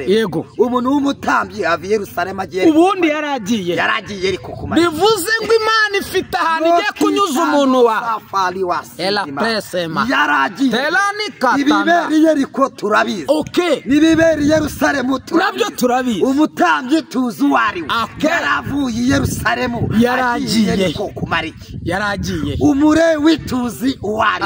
yego umuntu w'umutambyi avi Yerusalemu agiye ubundi yaragiye ariko kumara bivuze ngo Imana ifite ahantu igiye kunyuza umuntu wa ela presema yaragiye telani katanda ibiberi Yeriko turabizi okay n'ibiberi Yerusalemu nabyo turabizi umutambyi tuzi wari yaravuye Yerusalemu yaragiye kumara iki yaragiye umurewi tuzi wari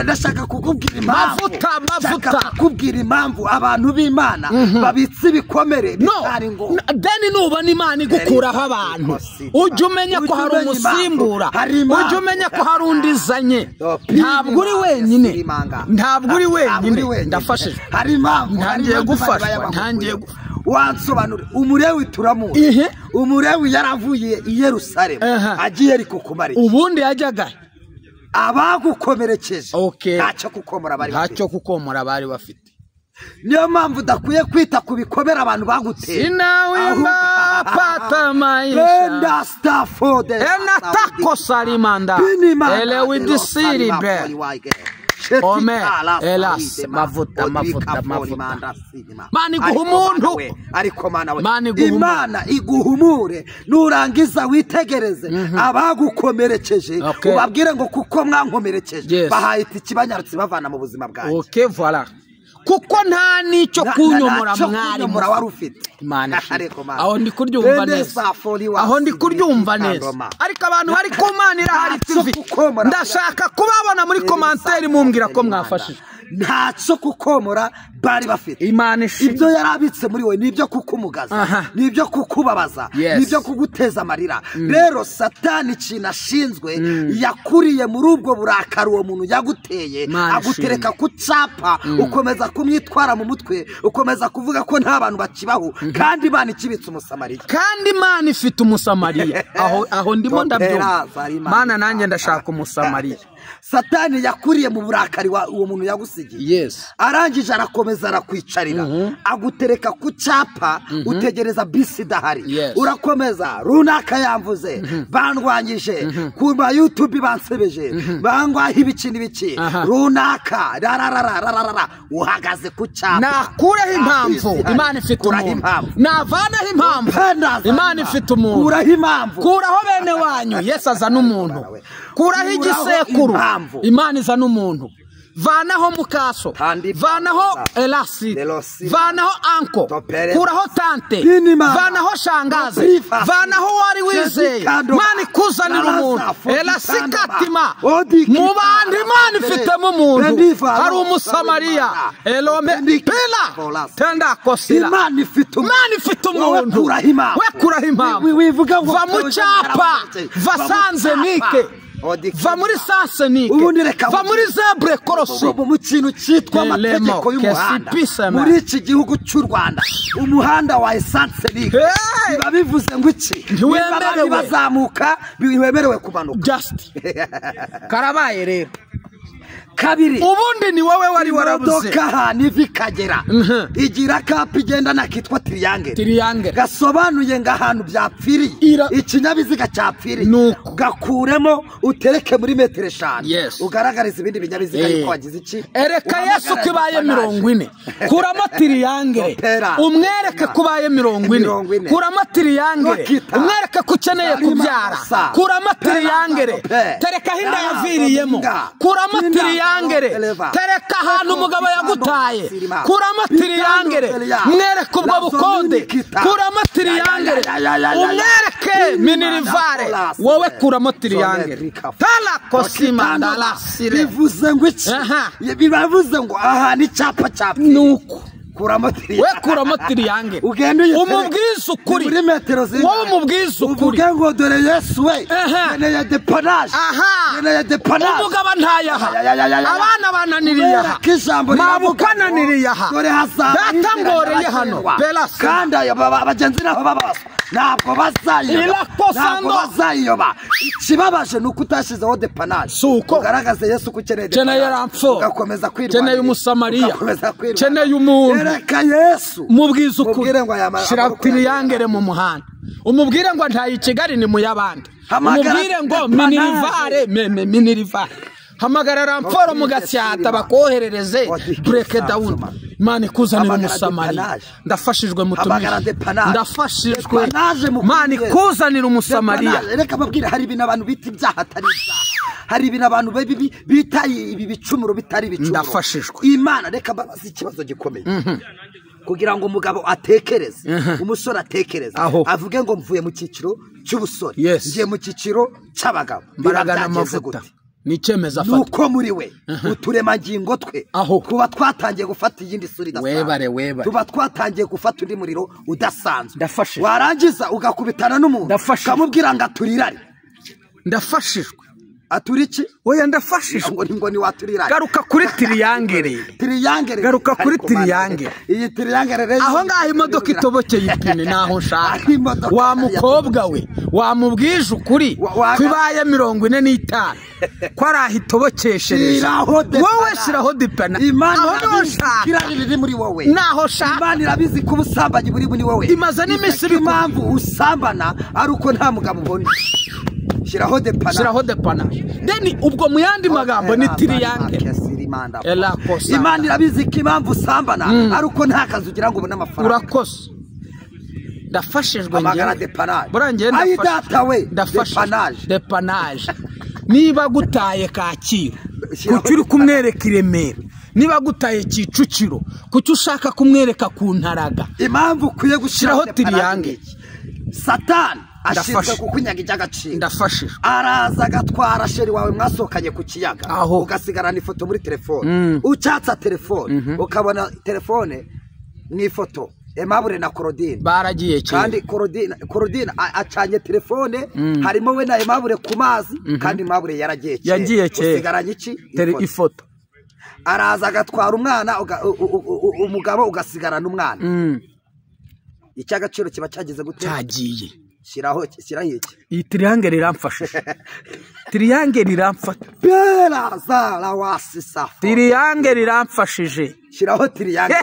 ndashaka kukubwira impamvu mavuta kukubwira impamvu abantu b'Imana babitse ibikomere bitari ngo deni nuba n'Imana igukuraho abantu ujye umenya ko hari umusimbura ujye umenya ko hari undizanye ntabwo uri wenyine ndafashije hari impamvu ntangiye gufashwa wansobanure umurewi turamuzi umurewi yaravuye i Yerusalemu agiye ariko kumara ubundi yajyaga abagukomerekeje ntacyo kukomora bari bafite niyo mpamvu udakwiye kwita ku bikomere abantu baguteye sinawe mbapata maisha enda Stafford enatako salimanda elewi disiri be ome elas mavuta mani guhumuntu ariko Imana iguhumure nurangiza witegereze abagukomerekeje ubabwire ngo kuko mwankomerekeje bahayita ikibanyarutse bavana mu buzima bwanjye okay voilà kuko nta nicyo kunyomora mwari wari ufite Imana aho ndi kuryumva neza ariko abantu bari kumanira hari TV ndashaka kubabona muri commentaire mumbwira ko mwafashije ntacyo kukomora bari bafite Imana ibyo yarabitse muri we nibyo kukumugaza nibyo kukubabaza nibyo kuguteza amarira rero Satani kinashinzwe yakuriye muri ubwo burakari uwo muntu yaguteye agutereka ku capa ukomeza kumwitwara mu mutwe ukomeza kuvuga ko nta bantu bakibaho kandi Imana ikibitse umusamariya kandi Imana ifite umusamariya aho ndimo ndabyumva Mana nanjye ndashaka umusamariya Satani yakuriye mu burakari uwo muntu yagusigiye arangije arakomeza arakwicarira agutereka ku capa utegereza bisi dahari urakomeza runaka yamvuze bandwanyije ku YouTube bansebeje bangwaho ibiki n'ibiki runaka rararara uhagaze ku capa nakureho impamvu Imana ifite umuntu navanaho impamvu Imana ifite umuntu kuraho bene wanyu Yesu azana umuntu kuraho igisekuru Imana izana umuntu vanaho mukaso vanaho elasi vanaho anko kuraho tante vanaho shangaze vanaho wari wizeye Imana ikuzanira umuntu elasi katima mu bandi Imana ifitemo umuntu hari umusamariya elome pila tenda kosira Imana ifite umuntu we kuraho impamvu va mu cyapa va sanzenike va muri sansenike va muri zebre korosi mu kintu cyitwa amategeko y'umuhanda muri iki gihugu cy'u Rwanda umuhanda wa sansenike biba bivuze ngo iki ntiwemerewe bazamuka biwemerewe kumanuka just karabaye rero kabiri ubundi ni wowe wari warabuze doka nivikagera igira kapa igenda nakitwa triangle gasobanuye ngahantu byapfiriye ikinyabiziga cyapfiriye gakuremo utereke muri metero 5 ugaragariza ibindi binyabiziga yuko wagize iki ereka Yesu kibaye 40 kuramo triangle umwereke kubaye 40 kuramo triangle umwereke kukeneye kubyara kuramo triangle tereka hinda yaviriyemo kuramo triangle tereka ahantu umugabo yagutaye kuramo triangle mwereke ubwo bukonde kuramo triangle umwereke minirivare wowe kuramo triangle tala kosima ndalasire bivuze ngo iki bivuze ngo aha ni cyapa nuko kuramo triangle ugenda umubwiza ukuri muri metero ziri wowe umubwiza ukuri uvuga ngo dore Yesu we nene depanage umugabo ntayaha abana bananiriye aha mabukananiriye aha dore hasa datangoreye hano kandi abagenzi naho babasa ntabwo bazayiyoba ikibabaje nuko utashizeho depanage ugaragaze Yesu kukeneye ugakomeza kwiruka keneye umusamariya keneye umuntu reka Yesu mubwiza ukuri shira triangle mu muhanda umubwire ngo ntayi Kigali ni mu yabandi umubwire ngo minirivare hamagara ramporo mu gasyata bakoherereze break down Imana ikuzanira umusamariya ndafashijwe mutumije ndafashijwe Imana ikuzanira umusamariya reka babwire hari ibintu abantu bita ibyaha atari ibyaha hari ibintu abantu bita ibi bicumuro bitari bicumuro ndafashijwe Imana reka babaze ikibazo gikomeye kugira ngo umugabo atekereze umusore atekereze avuge ngo mvuye mu cyiciro cy'ubusore ngiye mu cyiciro cy'abagabo baragana amavuta nicemeza afata nuko muri we uturemangingo twe kuba twatangiye gufata iyindi sura idasanzwe tuba twatangiye gufata undi muriro udasanzwe warangiza ugakubitana n'umuntu ukamubwira ngo aturirare ndafashijwe aturiki oya ndafashijwe ngo ni waturira garuka kuri triyangere garuka kuri triyangere iyi triyangere rero aho ngaho imodoka itobokeye ipine naho nshaka wa mukobwa we wamubwije ukuri kwibaye 45 ko ari itobokeshereje wowe shiraho dipana aho nshaka kirariri muri wowe naho shaka Imana irabizi ko ubusambanyi buri muri wowe imaze n'imisiri impamvu usambana ari uko nta mugabo ubona shiraho depana deni ubwo muyandi magambo ni triyangere Imana irabizi ko impamvu usambana ari uko nta kazi ugira ngo ubone amafaranga urakoze ndafashijwe burangiye ndafashijwe depanage niba gutaye Kacyiru kuki uri kumwereka Iremera niba gutaye Kicukiro kuki ushaka kumwereka ku Ntaraga impamvu ukwiye gushyiraho triyangere Satani ashinzwe kukunyaga iby'agaciro ndafashijwe araza agatwara sheri wawe mwasokanye ku kiyaga ugasigarana ifoto muri telefone ucatsa telefone ukabona telefone n'ifoto Aimable na Claudine baragiye kandi Claudine acanye telefone harimo we na Aimable ku mazi kandi Aimable yagiye usigaranye iki ifoto araza agatwara umwana umugabo ugasigarana umwana icy'agaciro kiba cyageze gute cyagiye shiraho iki iyi triyangere iramfashije triyangere iramfata bela zala wasisa triyangere iramfashije shiraho triyangere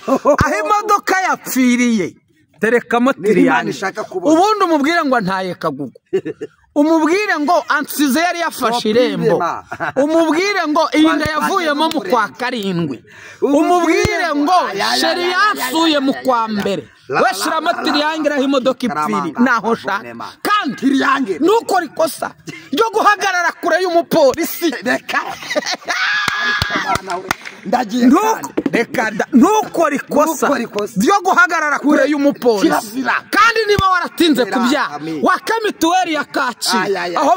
aho imodoka yapfiriye terekamo triyangere ubundi umubwire ngo ntaye Kagugu umubwire ngo ansize yari yafashe irembo umubwire ngo iyi nda yavuyemo mu kwa 7 umubwire ngo sheri yasuye mu kwa 2 weshiramo triyangere aho imodoka ipfiri naho shaka kandi triyangere nuko rikosa ryo guhagarara kure y'umupolisi reka nuko rikosa ryo guhagarara kure y'umupolisi kandi niba waratinze kubyaha waka mituweli ya Kacyiru aho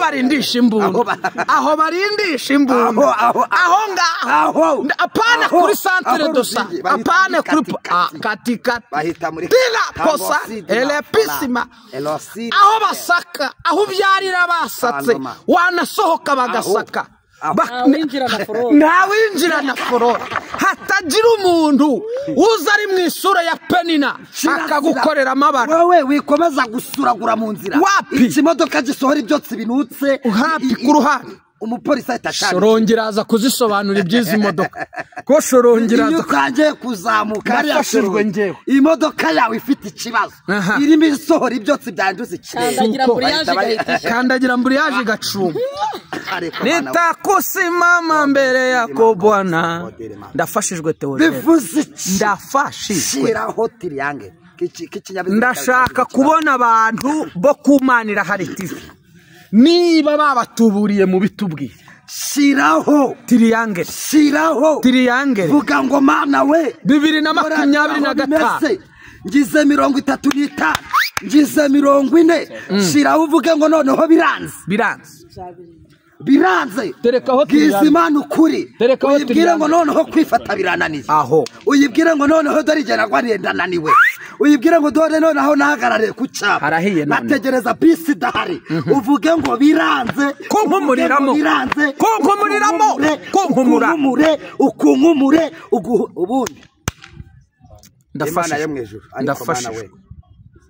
barindisha imbunda aho ngaho apana kuri centre de santé apana kuri bahita muri kosa elepisima aho basaka aho byarira basatse wanasohoka bagasaka ntawinjira na forora hatagira umuntu uza ari mu isura ya Penina akagukorera amabara wowe wikomeza gusuragura mu nzira ikimodoka gisohora ibyotsi binutse hapi ku ruhande umupolisi ahita shorongera aza kuzisobanura iby'izi modoka ko shorongera aza utangiye kuzamuka yashirwe ngewe imodoka yawe ifite ikibazo irimo isohora ibyotsi byanduze kandagira mburiyaje gacuma nitakusimama mbere yako Bwana ndafashijwe Theodore bivuze ndafashijwe shiraho triyangere ndashaka kubona abantu bo kumanira hari TV niba babatuburiye mu bitubwiye shiraho triyangere vuga ngo Mana we 2025 ngize 35 ngize 40 shiraho uvuge ngo noneho biranze terekaho Imana ukuri uyibwire ngo noneho kwifata birananiye uyibwire ngo noneho dore igena gwarenda naniwe uyibwire ngo dore noneho nahagarare ku cyapa bategereza bisi idahari uvuge ngo biranze kunkumure ukunkumure ubundi Imana yo mwijuru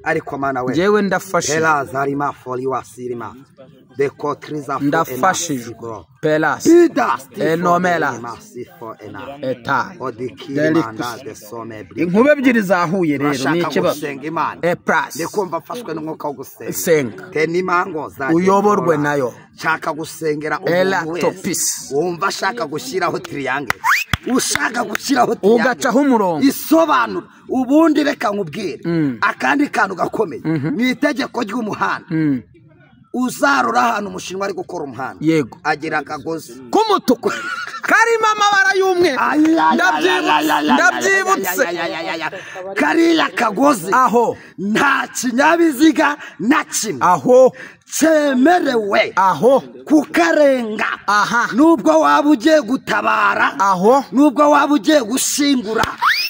ariko Mana we yewe ndafashije ndafashije Pelas. Bidas. Enomela. Eta. Inkube ebyiri zahuye rero ni ikibazo. Epras. Ndikumva mfashwe n'umwuka wo gusenga. Senga. Tenimango za. Uyoborwe nayo. Shaka gusengera Elatopis. Wumva shaka gushiraho triangle. Ushaka gushiraho triangle. Ugacaho umurongo. Isobanura ubundi reka nkubwire. Akandi kantu gakomeye. Ni itegeko ry'umuhanda. Uzarura hano umushinwa ari gukora umuhanda. Yego. Agira akagozi k'umutuku. Karimo amabara y'umwe. Ndabyibutse. Kariya kagozi. Aho. Nta kinyabiziga na kimwe. Aho. Cemerewe. Aho. Kukarenga. Aha. Nubwo waba ugiye gutabara. Aho. Nubwo waba ugiye gushingura.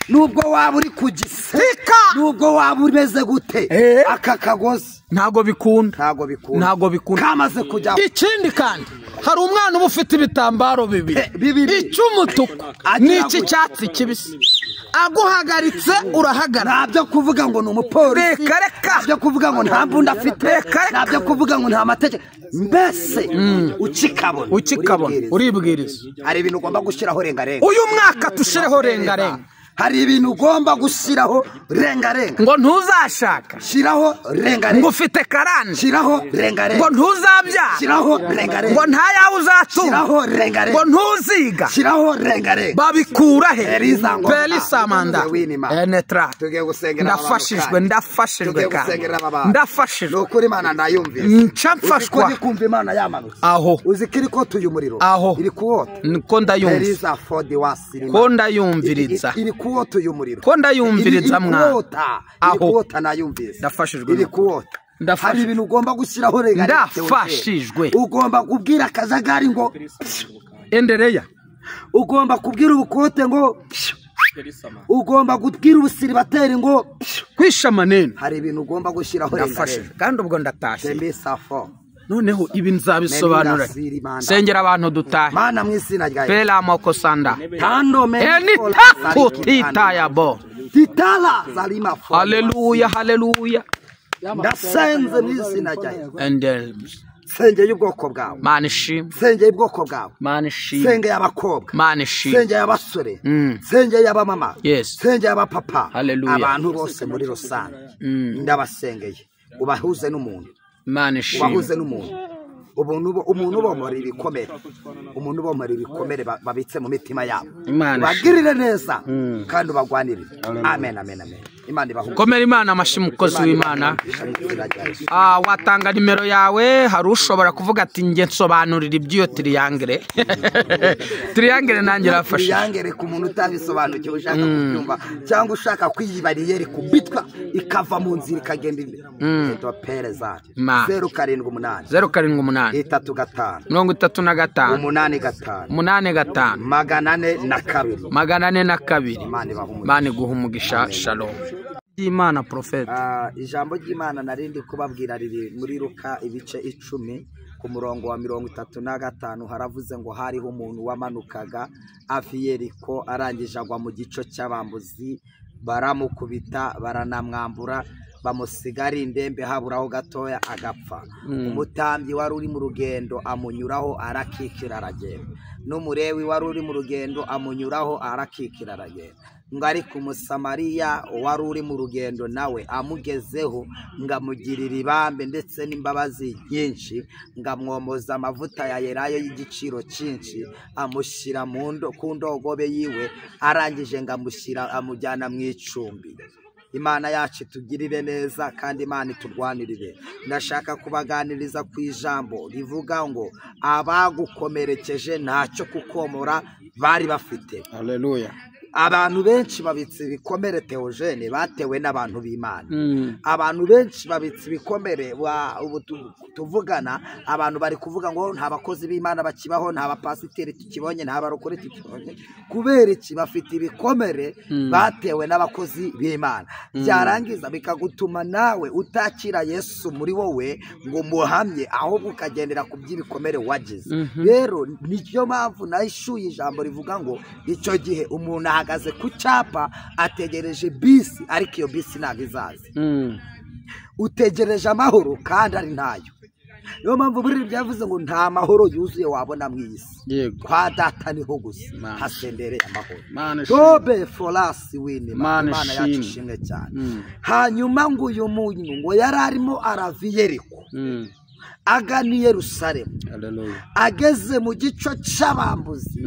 Nubwo waba uri kugisika. Nubwo waba umeze gute. Aka kagozi. Ntago bikunda. Ntago bikunda. Kamaze kujya. Ikindi kandi hari umwana uba ufite ibitambaro bibiri. Icy'umutuku n'iki cyatsi kibisi. Aguhagaritse urahagarara. Ntabyo kuvuga ngo ni umupolisi. Reka. Ntabyo kuvuga ngo nta mbunda afite. Ntabyo kuvuga ngo nta mategeko. Mbese ukikabona uribwiriza. Hari ibintu ugomba gushyiraho rengarenga. Uyu mwaka tushireho rengarenga. Hari ibintu ugomba gushyiraho rengarenga. Ngo ntuzashaka. Shiraho rengarenga. Ngo ufite karani. Shiraho rengarenga. Ngo ntuzabyara. Shiraho rengarenga. Ngo nta yawe uzatunga. Shiraho rengarenga. Ngo ntuziga. Shiraho rengarenga. Babikura he? Pelisa manda. Enetra. Ndafashijwe ndafashijwe. Nukuri Imana ndayumvise. Ncamfashwa. Kumva Imana yamanutse. Aho. Uzikiri ko tuyu muriro. Aho. Iri kuwota. Ko ndayumva. Pelisa fodi wasirima. Ko ndayumviriza. Kuwota uyu muriro. Ko ndayumviriza mwana. Aho. Kuwota nayumvise. Ndafashijwe. Iri kuwota. Hari ibintu ugomba gushyiraho rengarenga. Ndafashijwe. Ugomba kubwira akajagari ngo endereya. Ugomba kubwira ubukote ngo ugomba kubwira ubusiribateri ngo kwishamanene. Hari ibintu ugomba gushyiraho rengarenga. Kandi ubwo ndatashye. Tembesafo. Noneho ibi nzabisobanura. Sengera abantu dutahe. Mana mw'izina ryawe. Pela mokosanda. Tando me. Titayabo. Titala zalima fo. Haleluya, haleluya. Ndasenze mw'izina ryawe. And sengeye ubwoko bwawe. Mana ishimwe. Sengeye ubwoko bwawe. Mana ishimwe. Sengeye abakobwa. Mana ishimwe. Sengeye abasore. Sengeye abamama. Yes. Sengeye abapapa. Haleluya. Abantu bose muri rusange. Ndabasengeye. Ubahuze n'umuntu. Mana ishimwe. Ubahuze n'umuntu. Umuntu bomora ibikomere. Umuntu bomora ibikomere babitse mu mitima yabo. Bagirire neza kandi ubagwanirire. Amen, amen, amen. Imana ibahuze. Komera Imana amashimu mukozi w'Imana. Watanga nimero yawe, hari ushobora kuvuga ati nge nsobanurira iby'iyo triangle. Triangle nanjye rafashe. Triangle ku muntu utabisobanukiwe ushaka kubyumva cyangwa ushaka kwiyibariyeri kubitwa ikava mu nzira ikagenda imbere. To pereza. 078 078 35 35 85 402 Imana iguha umugisha. Shalom. Imana prophet. Ijambo ry'Imana narindi kubabwira riri muri Luka ibice 10 ku murongo wa 35 haravuze ngo hariho umuntu wamanukaga afi Yeriko arangije agwa mu gico cy'abambuzi baramukubita baranamwambura bamusigara indembe haburaho gatoya agapfa. Umutambyi wari uri mu rugendo amunyuraho arakikira aragenda. N'umurewi wari uri mu rugendo amunyuraho arakikira aragenda. Ngari ku Musamariya wari uri mu rugendo nawe amugezeho ngamugirira ibambe ndetse n'imbabazi nyinshi, ngamwomoza amavuta ya Elayo y'igiciro cyinshi, amushyira ku ndogobe yiwe, arangije ngamushyira amujyana mu icumbi. Imana yacu tugirire neza kandi Imana iturwanirire. Ndashaka kubaganiriza ku ijambo rivuga ngo abagukomerekeje ntacyo kukomora bari bafite. Haleluya. Abantu benshi babitse ibikomere Theogene batewe n'abantu b'Imana. Abantu benshi babitse ibikomere ubu tuvugana, abantu bari kuvuga ngo nta bakozi b'Imana bakibaho, nta bapasiteri tukibonye, nta barokore tukibonye. Kubera iki? Bafite ibikomere batewe n'abakozi b'Imana. Byarangiza bikagutuma nawe utakira Yesu muri wowe ngo muhamye, ahubwo ukagendera ku by'ibikomere wagize. Rero nicyo mpamvu nahishuye ijambo rivuga ngo icyo gihe umuntu ahagaze ku cyapa ategereje bisi, ariko iyo bisi ntabwo izaza. Utegereje amahoro kandi ari ntayo. niyo mpamvu buri byavuze ngo nta mahoro yuzuye wabona mu isi kwa data niho gusa hasendereye amahoro dobe forasi wini Imana yacu ishimwe cyane. Hanyuma ngo uyu muntu ngo yari arimo arava i Yeriko agana i Yerusalemu, ageze mu gico c'abambuzi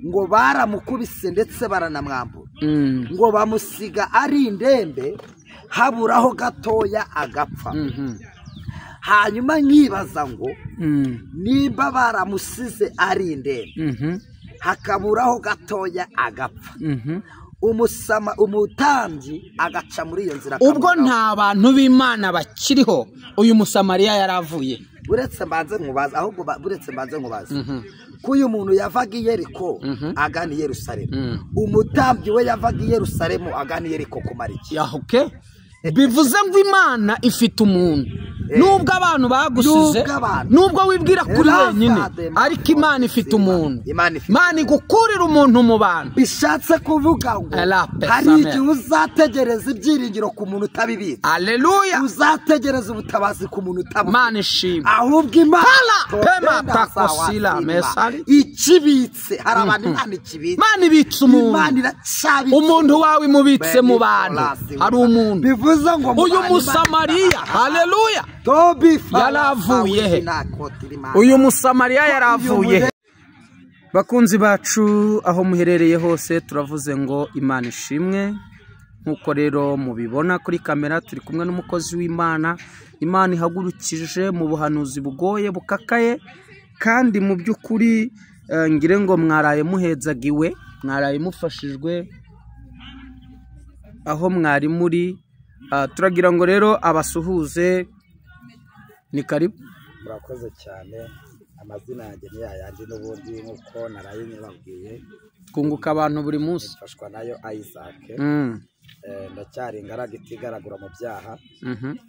ngo baramukubise ndetse baranamwambura ngo bamusiga ari indembe haburaho gatoya agapfa. Hanyuma nkibaza ngo nimba baramusize ari indembe hakaburaho gatoya agapfa, umutambyi agaca muri iyo nzira. Ubwo nta bantu b'Imana bakiriho uyu Musamariya yaravuye. Buretse mbanze nkubaza, ahubwo buretse mbanze nkubaza ko uyu muntu yavaga i Yeriko agana i Yerusalemu, umutambyi we yavaga i Yerusalemu agana i Yeriko kumara iki? Bivuze ngo Imana ifite umuntu, nubwo abantu bagusize, nubwo wibwira kuri wenyine, ariko Imana ifite umuntu. Imana igukurira umuntu mu bantu. Bishatse kuvuga ngo hari igihe uzategereza ibyiringiro ku muntu utabibitse. Haleluya. Uzategereza ubutabazi ku muntu utabibitse. Imana ishimwe. Ahubwo Imana ikibitse, hari abantu Imana ikibitse. Imana ibitse umuntu. Umuntu wawe imubitse mu bantu. Hari umuntu. Uyu Musamariya, haleluya, yaravuye he? Uyu Musamariya yaravuye he? Bakunzi bacu aho muherereye hose, turavuze ngo Imana ishimwe. Nkuko rero mubibona kuri kamera, turi kumwe n'umukozi w'Imana. Imana ihagurukije mu buhanuzi bugoye bukakaye, kandi mu by'ukuri ngire ngo mwaraye muhezagiwe, mwaraye mufashijwe aho mwari muri. Turagira ngo rero abasuhuze. Ni karibu. Murakoze cyane. Amazina yanjye ni yayandi n'ubundi nkuko naraye nyababwiye. Twunguka abantu buri munsi. Mfashwa nayo Isaac. Ndacyari ingaraga itigaragura mu byaha.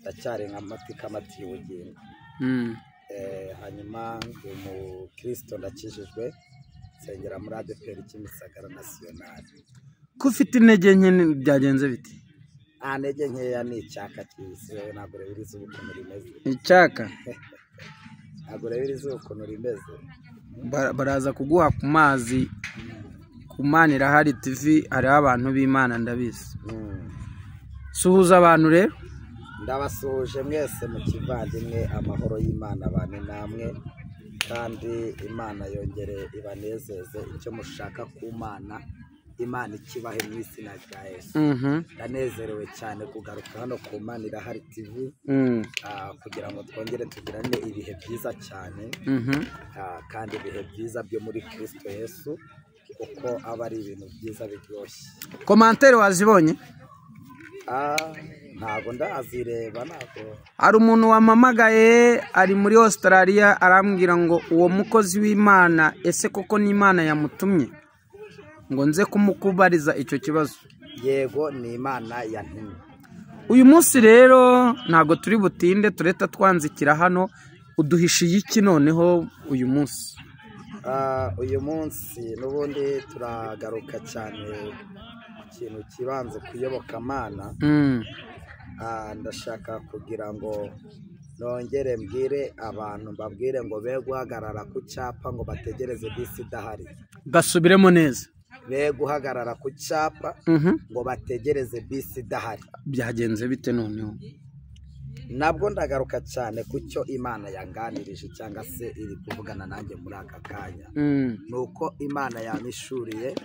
Ndacyari nk'amatika amati y'ubugingo. Hanyuma mu Kristo ndakijijwe, nsengera muri ADPR Kimisagara National. Ko ufite intege nke byagenze biti? Ntege nkeya ni icyaka cyise, ntabwo rebiriza ukuntu rimeze. Icyaka? Ntabwo rebiriza ukuntu rimeze. Baraza kuguha ku mazi, ku Mana Irahari TV, hariho abantu b'Imana ndabizi. Suhuza abantu rero. Ndabasuhuje mwese mu kivandimwe, amahoro y'Imana abane namwe, kandi Imana yongere ibanezeze icyo mushaka ku Mana. Imana ikibahe mu izina rya Yesu. Ndanezerewe cyane kugaruka hano ku Mana Irahari TV kugira ngo twongere tugirane ibihe byiza cyane, kandi ibihe byiza byo muri Kristo Yesu, kuko aba ari ibintu byiza biryoshye. Komantere wazibonye? Ntabwo ndazireba. Ntabwo hari umuntu wamamagaye ari muri Australia arambwira ngo uwo mukozi w'Imana ese koko ni Imana yamutumye ngo nze kumukubariza icyo kibazo. Yego, ni Imana yantumye. Uyu munsi rero ntago turi butinde, tureta twanzikira hano. Uduhishiye iki noneho uyu munsi? Uyu munsi n'ubundi turagaruka cyane ikintu kibanze kuyoboka Imana. Ndashaka kugira ngo nongere mbwire abantu, mbabwire ngo be guhagarara ku cyapa ngo bategereze bisi idahari. Gasubiremo neza. Be guhagarara ku cyapa ngo bategereze bisi idahari. Byagenze bite noneho? Nabwo ndagaruka cyane ku cyo Imana yanganirije cyangwa se iri kuvugana nanjye muri aka kanya. Nuko Imana yamishuriye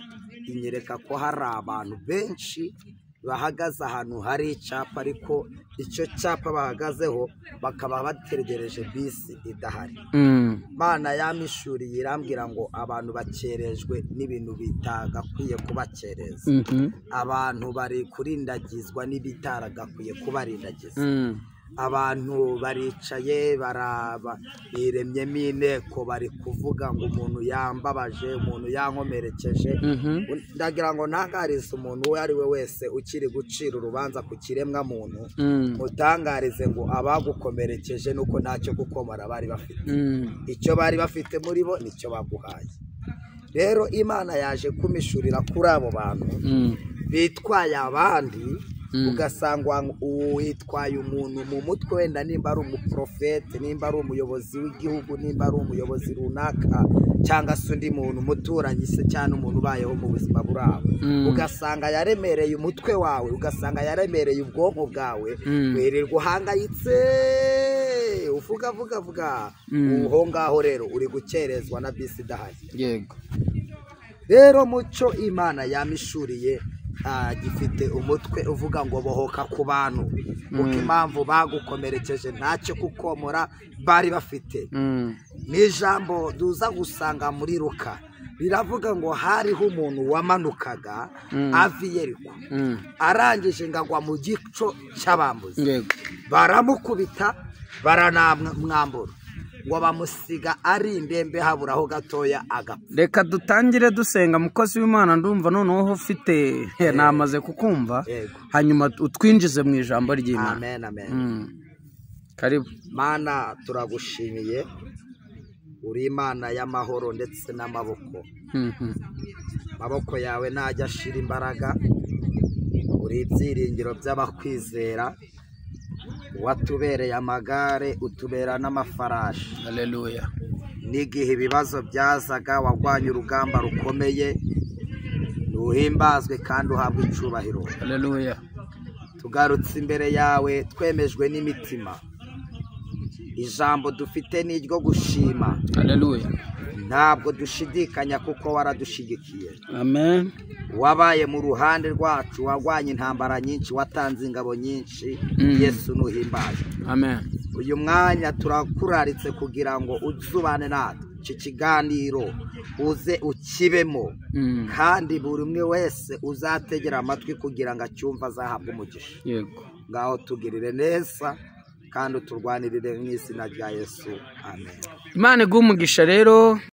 inyereka ko hari abantu benshi bahagaze ahantu hari icyapa, ariko icyo cyapa bahagazeho bakaba bategereje bisi idahari. Imana yamishuriye irambwira ngo abantu bakerejwe n'ibintu bitagakwiye kubakereza. Abantu bari kurindagizwa n'ibitaragakwiye kubarindagiza. Abantu baricaye biremyemo inteko, bari kuvuga ngo umuntu yambabaje, umuntu yankomerekeje. Ndagira ngo ntangarize umuntu uwo ari we wese ukiri gucira urubanza ku kiremwa muntu, mutangarize ngo abagukomerekeje nuko ntacyo gukomora bari bafite. Icyo bari bafite muri bo nicyo baguhaye. Rero Imana yaje kumishurira kuri abo bantu bitwaye abandi ugasanga witwaye umuntu mu mutwe wenda nimba ari umuprofete nimba ari umuyobozi w'igihugu nimba ari umuyobozi runaka cyangwa se undi muntu umuturanyi se cyane umuntu ubayeho mu buzima buraho ugasanga yaremereye umutwe wawe ugasanga yaremereye ubwonko bwawe wirirwa uhangayitse uvuga uho ngaho rero uri gukerezwa na bisi idahari. Yego rero mucyo Imana yamishuriye gifite umutwe uvuga ngo bohoka ku bantu kuko impamvu bagukomerekeje ntacyo kukomora bari bafite. N'ijambo duza gusanga muri Luka riravuga ngo hariho umuntu wamanukaga avi Yeriko arangije ngagwa mu gico cy'abambuzi baramukubita baranamwambura ngo bamusiga ari indembe haburaho gatoya agapfa. Reka dutangire dusenga mukozi w'Imana ndumva noneho ufite namaze kukumva hanyuma utwinjize mu ijambo ry'Imana. Amen amen. Karibu Mana turagushimiye uri Imana y'amahoro ndetse n'amaboko. Maboko yawe najya ashira imbaraga uri ibyiringiro by'abakwizera watubereye amagare utubera n'amafarashi. Haleluya. N'igihe ibibazo byazaga wagwanye urugamba rukomeye nuhimbazwe kandi uhabwe icubahiro. Haleluya. Tugarutse imbere yawe twemejwe n'imitima ijambo dufite n'iryo gushima. Haleluya. Ntabwo dushidikanya kuko waradushigikiye. Amen. Wabaye mu ruhande rwacu wagwanye intambara nyinshi watanze ingabo nyinshi. Yesu nuhimbaje. Amen. Uyu mwanya turakuraritse kugira ngo uzubane natwe iki kiganiro uze ukibemo kandi buri umwe wese uzategera amatwi kugira ngo acyumve azahabwe umugisha. Yego ngaho tugirire neza kandi uturwanirire mu izina rya Yesu. Amen. Imana iguhe umugisha rero.